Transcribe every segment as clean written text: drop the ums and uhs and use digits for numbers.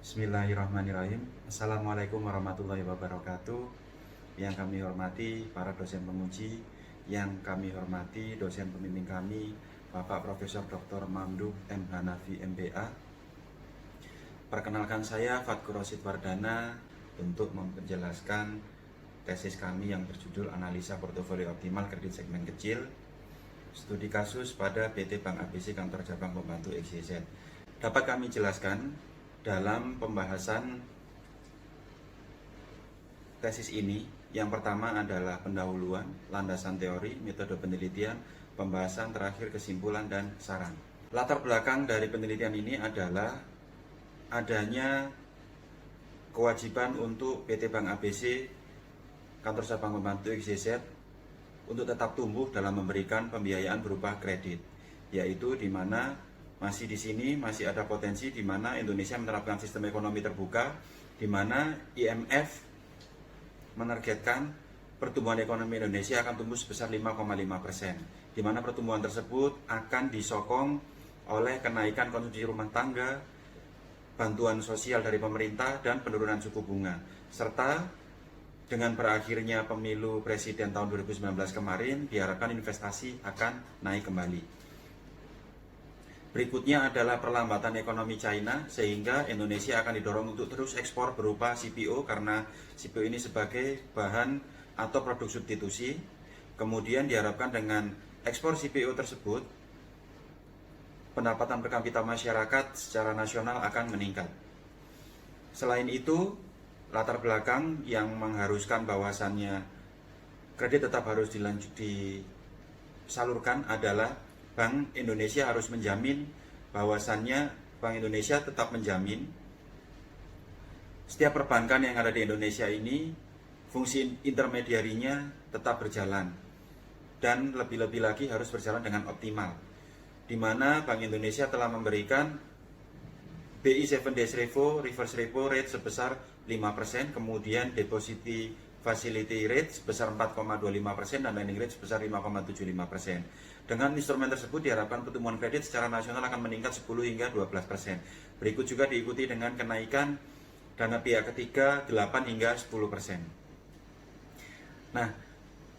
Bismillahirrahmanirrahim. Assalamualaikum warahmatullahi wabarakatuh. Yang kami hormati para dosen penguji, yang kami hormati dosen pembimbing kami, Bapak Profesor Dr. Mamduk M. Hanafi MBA. Perkenalkan saya Fatkur Rosid Wardana untuk menjelaskan tesis kami yang berjudul Analisa Portofolio Optimal Kredit Segmen Kecil, Studi Kasus pada PT Bank ABC Kantor Cabang Pembantu XYZ. Dapat kami jelaskan dalam pembahasan tesis ini. Yang pertama adalah pendahuluan, landasan teori, metode penelitian, pembahasan terakhir, kesimpulan, dan saran. Latar belakang dari penelitian ini adalah adanya kewajiban untuk PT Bank ABC Kantor Cabang Pembantu XYZ untuk tetap tumbuh dalam memberikan pembiayaan berupa kredit, yaitu di mana masih di sini masih ada potensi di mana Indonesia menerapkan sistem ekonomi terbuka, di mana IMF menargetkan pertumbuhan ekonomi Indonesia akan tumbuh sebesar 5,5%, di mana pertumbuhan tersebut akan disokong oleh kenaikan konsumsi rumah tangga, bantuan sosial dari pemerintah, dan penurunan suku bunga, serta dengan berakhirnya pemilu presiden tahun 2019 kemarin diharapkan investasi akan naik kembali. Berikutnya adalah perlambatan ekonomi China, sehingga Indonesia akan didorong untuk terus ekspor berupa CPO karena CPO ini sebagai bahan atau produk substitusi. Kemudian diharapkan dengan ekspor CPO tersebut, pendapatan per kapita masyarakat secara nasional akan meningkat. Selain itu, latar belakang yang mengharuskan bahwasannya kredit tetap harus disalurkan adalah Bank Indonesia harus menjamin bahwasannya Bank Indonesia tetap menjamin setiap perbankan yang ada di Indonesia ini fungsi intermediarinya tetap berjalan, dan lebih-lebih lagi harus berjalan dengan optimal, di mana Bank Indonesia telah memberikan BI 7 days repo, reverse repo rate sebesar 5%, kemudian depositi facility rate sebesar 4,25% dan lending rate sebesar 5,75%. Dengan instrumen tersebut diharapkan pertumbuhan kredit secara nasional akan meningkat 10 hingga 12%. Berikut juga diikuti dengan kenaikan dana pihak ketiga 8 hingga 10%. Nah,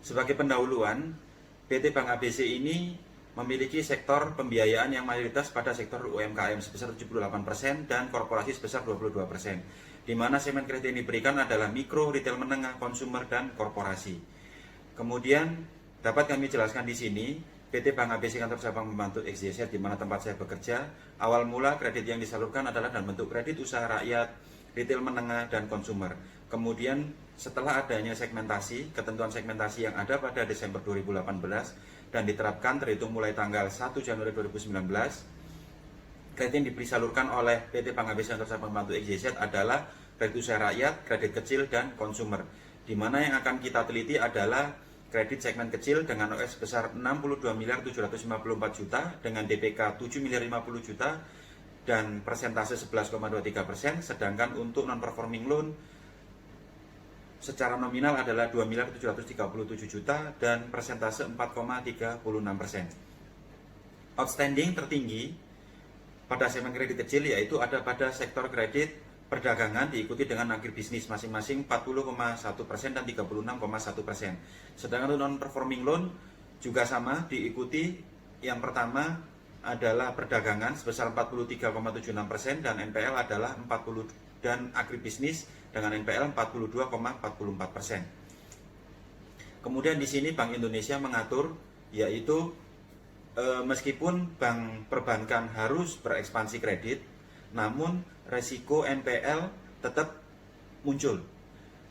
sebagai pendahuluan, PT Bank ABC ini memiliki sektor pembiayaan yang mayoritas pada sektor UMKM sebesar 78% dan korporasi sebesar 22%, di mana segmen kredit yang diberikan adalah mikro, retail menengah, konsumer, dan korporasi. Kemudian dapat kami jelaskan di sini, PT Bank ABC Kantor Cabang Pembantu XYZ, di mana tempat saya bekerja, awal mula kredit yang disalurkan adalah dalam bentuk kredit usaha rakyat, retail menengah, dan konsumer. Kemudian setelah adanya segmentasi, ketentuan segmentasi yang ada pada Desember 2018 dan diterapkan terhitung mulai tanggal 1 Januari 2019, kredit yang disalurkan oleh PT Bank ABC Kantor Cabang Pembantu XYZ adalah kredit usaha rakyat, kredit kecil, dan konsumer, di mana yang akan kita teliti adalah kredit segmen kecil dengan OS sebesar 62.754 juta dengan DPK 7.050 juta dan persentase 11,23%, sedangkan untuk non-performing loan secara nominal adalah 2.737 juta dan persentase 4,36%. Outstanding tertinggi pada segmen kredit kecil yaitu ada pada sektor kredit perdagangan, diikuti dengan agribisnis masing-masing 40,1% dan 36,1%. Sedangkan untuk non-performing loan juga sama, diikuti yang pertama adalah perdagangan sebesar 43,76% dan NPL adalah 40, dan agribisnis dengan NPL 42,44%. Kemudian di sini Bank Indonesia mengatur yaitu meskipun bank perbankan harus berekspansi kredit, namun resiko NPL tetap muncul.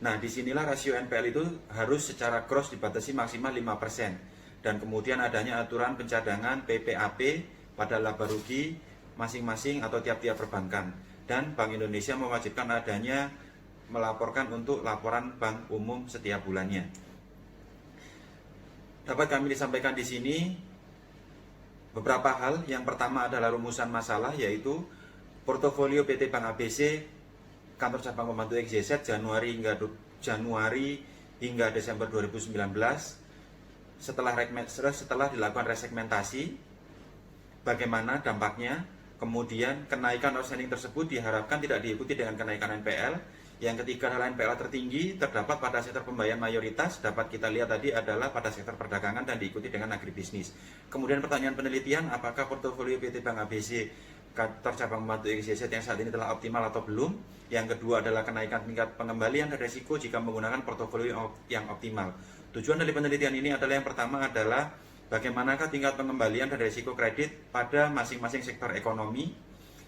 Nah, disinilah rasio NPL itu harus secara gross dibatasi maksimal 5%. Dan kemudian adanya aturan pencadangan PPAP pada laba rugi masing-masing atau tiap-tiap perbankan. Dan Bank Indonesia mewajibkan adanya melaporkan untuk laporan bank umum setiap bulannya. Dapat kami disampaikan di sini beberapa hal. Yang pertama adalah rumusan masalah, yaitu portofolio PT Bank ABC Kantor Cabang Pembantu XYZ Januari hingga Desember 2019 setelah dilakukan resegmentasi, bagaimana dampaknya Kemudian kenaikan outstanding tersebut diharapkan tidak diikuti dengan kenaikan NPL. Yang ketiga adalah NPL tertinggi terdapat pada sektor pembayaran mayoritas, dapat kita lihat tadi adalah pada sektor perdagangan dan diikuti dengan agribisnis. Kemudian pertanyaan penelitian, apakah portofolio PT Bank ABC kantor cabang pembantu XYZ yang saat ini telah optimal atau belum? Yang kedua adalah kenaikan tingkat pengembalian dan resiko jika menggunakan portofolio yang optimal. Tujuan dari penelitian ini adalah yang pertama adalah bagaimanakah tingkat pengembalian dan resiko kredit pada masing-masing sektor ekonomi.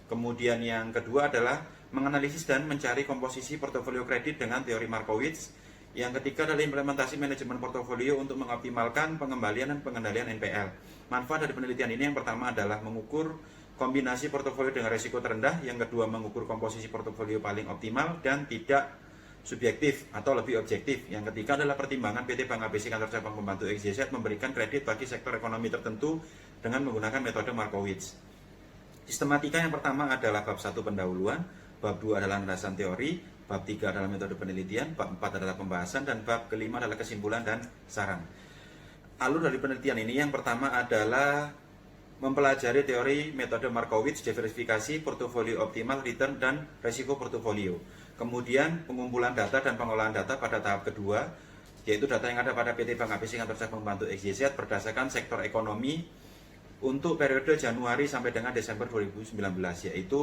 Kemudian yang kedua adalah menganalisis dan mencari komposisi portofolio kredit dengan teori Markowitz. Yang ketiga adalah implementasi manajemen portofolio untuk mengoptimalkan pengembalian dan pengendalian NPL. Manfaat dari penelitian ini yang pertama adalah mengukur kombinasi portofolio dengan risiko terendah, yang kedua mengukur komposisi portofolio paling optimal dan tidak subjektif atau lebih objektif. Yang ketiga adalah pertimbangan PT Bank ABC kantor cabang pembantu XYZ memberikan kredit bagi sektor ekonomi tertentu dengan menggunakan metode Markowitz. Sistematika yang pertama adalah bab 1 pendahuluan, bab 2 adalah landasan teori, bab 3 adalah metode penelitian, bab 4 adalah pembahasan, dan bab kelima adalah kesimpulan dan saran. Alur dari penelitian ini yang pertama adalah mempelajari teori metode Markowitz, diversifikasi, portofolio optimal, return, dan resiko portofolio. Kemudian pengumpulan data dan pengolahan data pada tahap kedua, yaitu data yang ada pada PT Bank ABC kantor cabang pembantu XYZ berdasarkan sektor ekonomi untuk periode Januari sampai dengan Desember 2019, yaitu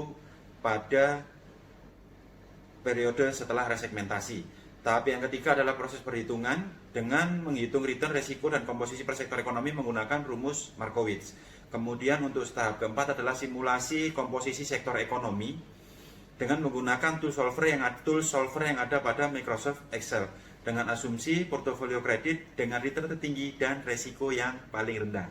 pada periode setelah resegmentasi. Tahap yang ketiga adalah proses perhitungan dengan menghitung return, resiko, dan komposisi per sektor ekonomi menggunakan rumus Markowitz. Kemudian untuk tahap keempat adalah simulasi komposisi sektor ekonomi dengan menggunakan tool solver yang ada pada Microsoft Excel dengan asumsi portofolio kredit dengan return tertinggi dan resiko yang paling rendah.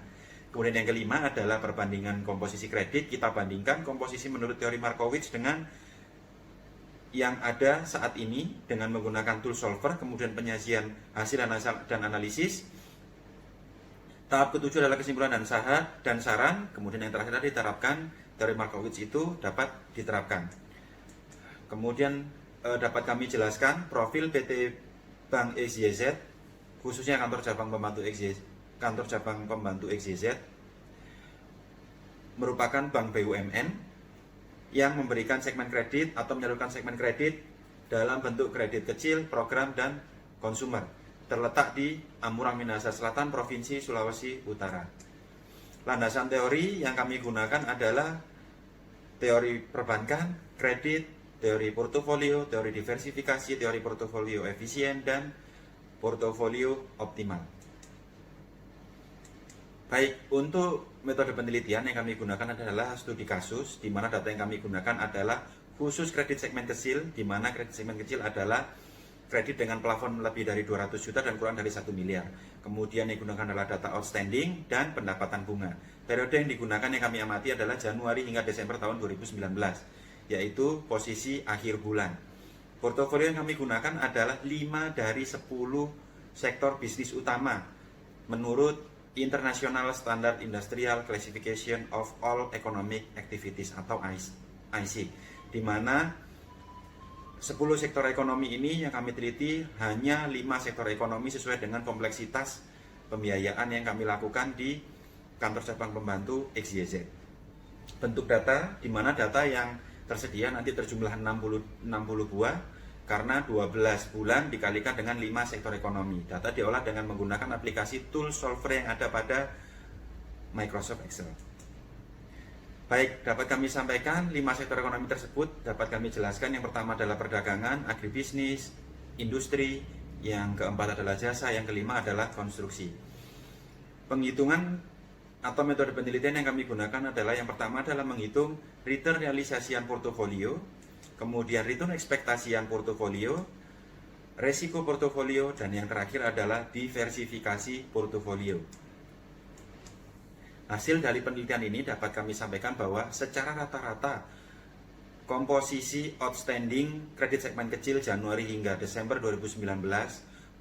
Kemudian yang kelima adalah perbandingan komposisi kredit. Kita bandingkan komposisi menurut teori Markowitz dengan yang ada saat ini dengan menggunakan tool solver, kemudian penyajian hasil dan analisis. Tahap ketujuh adalah kesimpulan dan saran. Kemudian yang terakhir adalah diterapkan teori Markowitz itu dapat diterapkan. Kemudian dapat kami jelaskan profil PT Bank XYZ, khususnya kantor cabang pembantu XYZ merupakan bank BUMN yang memberikan segmen kredit atau menyalurkan segmen kredit dalam bentuk kredit kecil, program, dan konsumer. Terletak di Amurang, Minahasa Selatan, Provinsi Sulawesi Utara. Landasan teori yang kami gunakan adalah teori perbankan, kredit, teori portofolio, teori diversifikasi, teori portofolio efisien, dan portofolio optimal. Baik, untuk metode penelitian yang kami gunakan adalah studi kasus, di mana data yang kami gunakan adalah khusus kredit segmen kecil, di mana kredit segmen kecil adalah kredit dengan plafon lebih dari 200 juta dan kurang dari 1 miliar. Kemudian yang digunakan adalah data outstanding dan pendapatan bunga. Periode yang digunakan yang kami amati adalah Januari hingga Desember tahun 2019, yaitu posisi akhir bulan. Portofolio yang kami gunakan adalah 5 dari 10 sektor bisnis utama menurut International Standard Industrial Classification of All Economic Activities atau IC, di mana 10 sektor ekonomi ini yang kami teliti hanya 5 sektor ekonomi sesuai dengan kompleksitas pembiayaan yang kami lakukan di kantor cabang pembantu XYZ. Bentuk data, di mana data yang tersedia nanti terjumlah 60 buah, karena 12 bulan dikalikan dengan 5 sektor ekonomi. Data diolah dengan menggunakan aplikasi tool solver yang ada pada Microsoft Excel. Baik, dapat kami sampaikan 5 sektor ekonomi tersebut dapat kami jelaskan. Yang pertama adalah perdagangan, agribisnis, industri, yang keempat adalah jasa, yang kelima adalah konstruksi. Penghitungan atau metode penelitian yang kami gunakan adalah yang pertama adalah menghitung return realisasian portofolio, kemudian return ekspektasian portofolio, resiko portofolio, dan yang terakhir adalah diversifikasi portofolio. Hasil dari penelitian ini dapat kami sampaikan bahwa secara rata-rata komposisi outstanding kredit segmen kecil Januari hingga Desember 2019,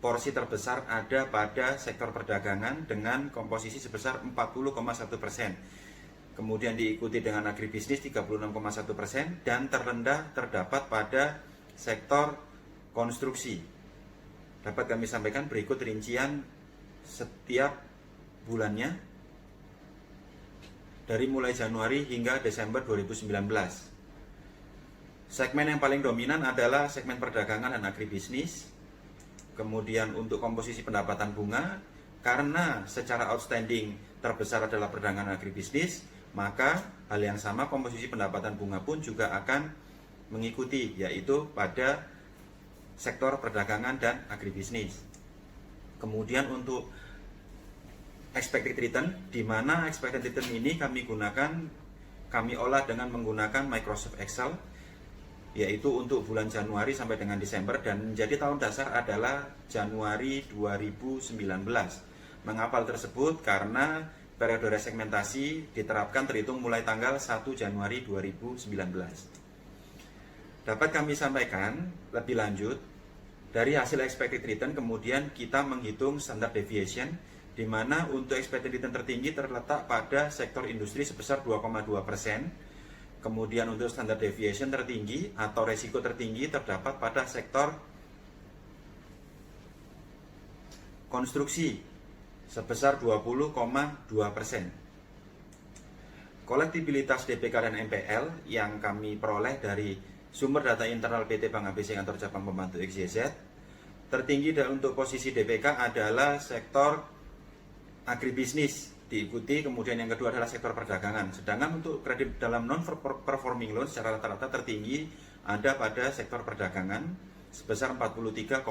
porsi terbesar ada pada sektor perdagangan dengan komposisi sebesar 40,1%. Kemudian diikuti dengan agribisnis 36,1%, dan terendah terdapat pada sektor konstruksi. Dapat kami sampaikan berikut rincian setiap bulannya. dari mulai Januari hingga Desember 2019. Segmen yang paling dominan adalah segmen perdagangan dan agribisnis. Kemudian untuk komposisi pendapatan bunga, karena secara outstanding terbesar adalah perdagangan agribisnis, maka hal yang sama komposisi pendapatan bunga pun juga akan mengikuti, yaitu pada sektor perdagangan dan agribisnis. Kemudian untuk expected return, di mana expected return ini kami olah dengan menggunakan Microsoft Excel, yaitu untuk bulan Januari sampai dengan Desember, dan menjadi tahun dasar adalah Januari 2019. Mengapa hal tersebut? Karena periode resegmentasi diterapkan terhitung mulai tanggal 1 Januari 2019. Dapat kami sampaikan lebih lanjut, dari hasil expected return kemudian kita menghitung standard deviation, di mana untuk expected return tertinggi terletak pada sektor industri sebesar 2,2%. Kemudian untuk standard deviation tertinggi atau resiko tertinggi terdapat pada sektor konstruksi sebesar 20,2%. Kolektibilitas DPK dan NPL yang kami peroleh dari sumber data internal PT Bank ABC Kantor Cabang Pembantu XYZ, tertinggi untuk posisi DPK adalah sektor agribisnis, diikuti kemudian yang kedua adalah sektor perdagangan. Sedangkan untuk kredit dalam non-performing loan secara rata-rata tertinggi ada pada sektor perdagangan sebesar 43,76%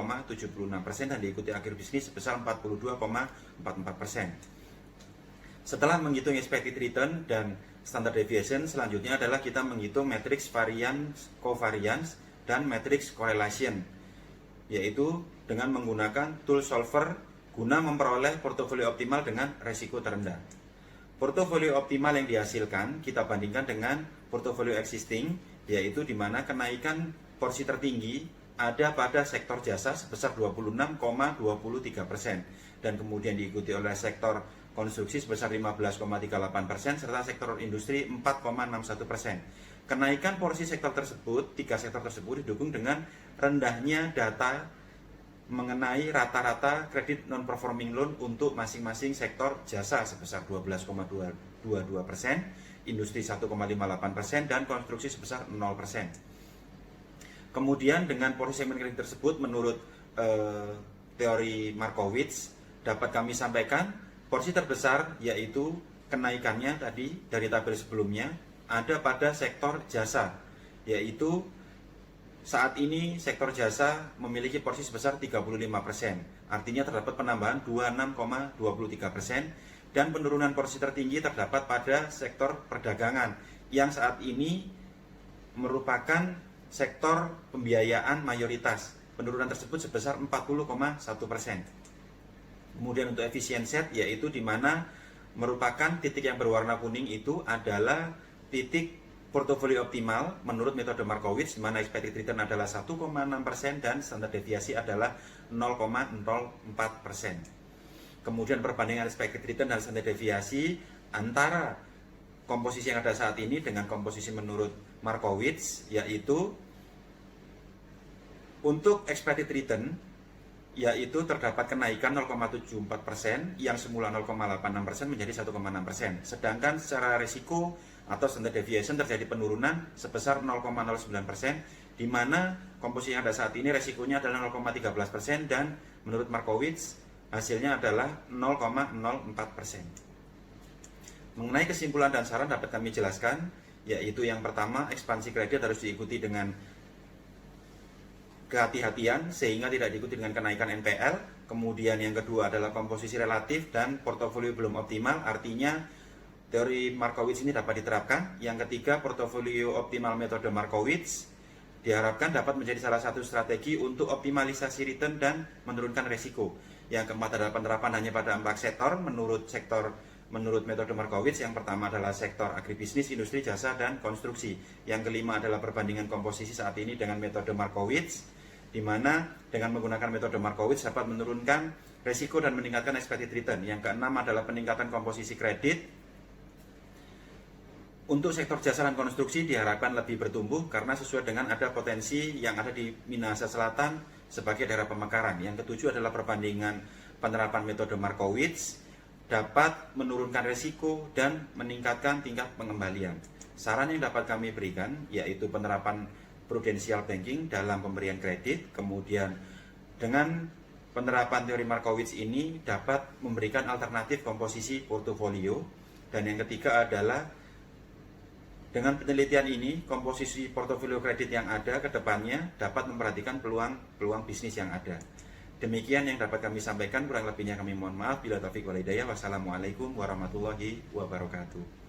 dan diikuti agribisnis sebesar 42,44%. Setelah menghitung expected return dan standard deviation, selanjutnya adalah kita menghitung matriks variance, covariance, dan matriks correlation, yaitu dengan menggunakan tool solver guna memperoleh portofolio optimal dengan resiko terendah. Portofolio optimal yang dihasilkan kita bandingkan dengan portofolio existing, yaitu di mana kenaikan porsi tertinggi ada pada sektor jasa sebesar 26,23% dan kemudian diikuti oleh sektor konstruksi sebesar 15,38% serta sektor industri 4,61%. Kenaikan porsi sektor tersebut, tiga sektor tersebut didukung dengan rendahnya data mengenai rata-rata kredit non-performing loan untuk masing-masing sektor jasa sebesar 12,22%, industri 1,58%, dan konstruksi sebesar 0%. Kemudian dengan porsi segmen kredit tersebut menurut teori Markowitz dapat kami sampaikan porsi terbesar yaitu kenaikannya tadi dari tabel sebelumnya ada pada sektor jasa, yaitu saat ini sektor jasa memiliki porsi sebesar 35%, artinya terdapat penambahan 26,23%, dan penurunan porsi tertinggi terdapat pada sektor perdagangan yang saat ini merupakan sektor pembiayaan mayoritas. Penurunan tersebut sebesar 40,1%. Kemudian untuk efisiensi set, yaitu di mana merupakan titik yang berwarna kuning itu adalah titik portofolio optimal menurut metode Markowitz, di mana expected return adalah 1,6% dan standar deviasi adalah 0,04%. Kemudian perbandingan expected return dan standar deviasi antara komposisi yang ada saat ini dengan komposisi menurut Markowitz, yaitu untuk expected return yaitu terdapat kenaikan 0,74% yang semula 0,86% menjadi 1,6%. Sedangkan secara risiko atau standard deviation terjadi penurunan sebesar 0,09%, di mana komposisi yang ada saat ini resikonya adalah 0,13% dan menurut Markowitz hasilnya adalah 0,04%. Mengenai kesimpulan dan saran dapat kami jelaskan, yaitu yang pertama, ekspansi kredit harus diikuti dengan kehati-hatian sehingga tidak diikuti dengan kenaikan NPL. Kemudian yang kedua adalah komposisi relatif dan portofolio belum optimal, artinya teori Markowitz ini dapat diterapkan. Yang ketiga, portofolio optimal metode Markowitz diharapkan dapat menjadi salah satu strategi untuk optimalisasi return dan menurunkan risiko. Yang keempat adalah penerapan hanya pada 4 sektor menurut metode Markowitz. Yang pertama adalah sektor agribisnis, industri, jasa, dan konstruksi. Yang kelima adalah perbandingan komposisi saat ini dengan metode Markowitz, di mana dengan menggunakan metode Markowitz dapat menurunkan risiko dan meningkatkan expected return. Yang keenam adalah peningkatan komposisi kredit. Untuk sektor jasa dan konstruksi diharapkan lebih bertumbuh karena sesuai dengan ada potensi yang ada di Minahasa Selatan sebagai daerah pemekaran. Yang ketujuh adalah perbandingan penerapan metode Markowitz dapat menurunkan resiko dan meningkatkan tingkat pengembalian. Saran yang dapat kami berikan yaitu penerapan prudential banking dalam pemberian kredit, kemudian dengan penerapan teori Markowitz ini dapat memberikan alternatif komposisi portofolio, dan yang ketiga adalah dengan penelitian ini komposisi portofolio kredit yang ada ke depannya dapat memperhatikan peluang bisnis yang ada. Demikian yang dapat kami sampaikan, kurang lebihnya kami mohon maaf. Bila taufik wal hidayah. Wassalamualaikum warahmatullahi wabarakatuh.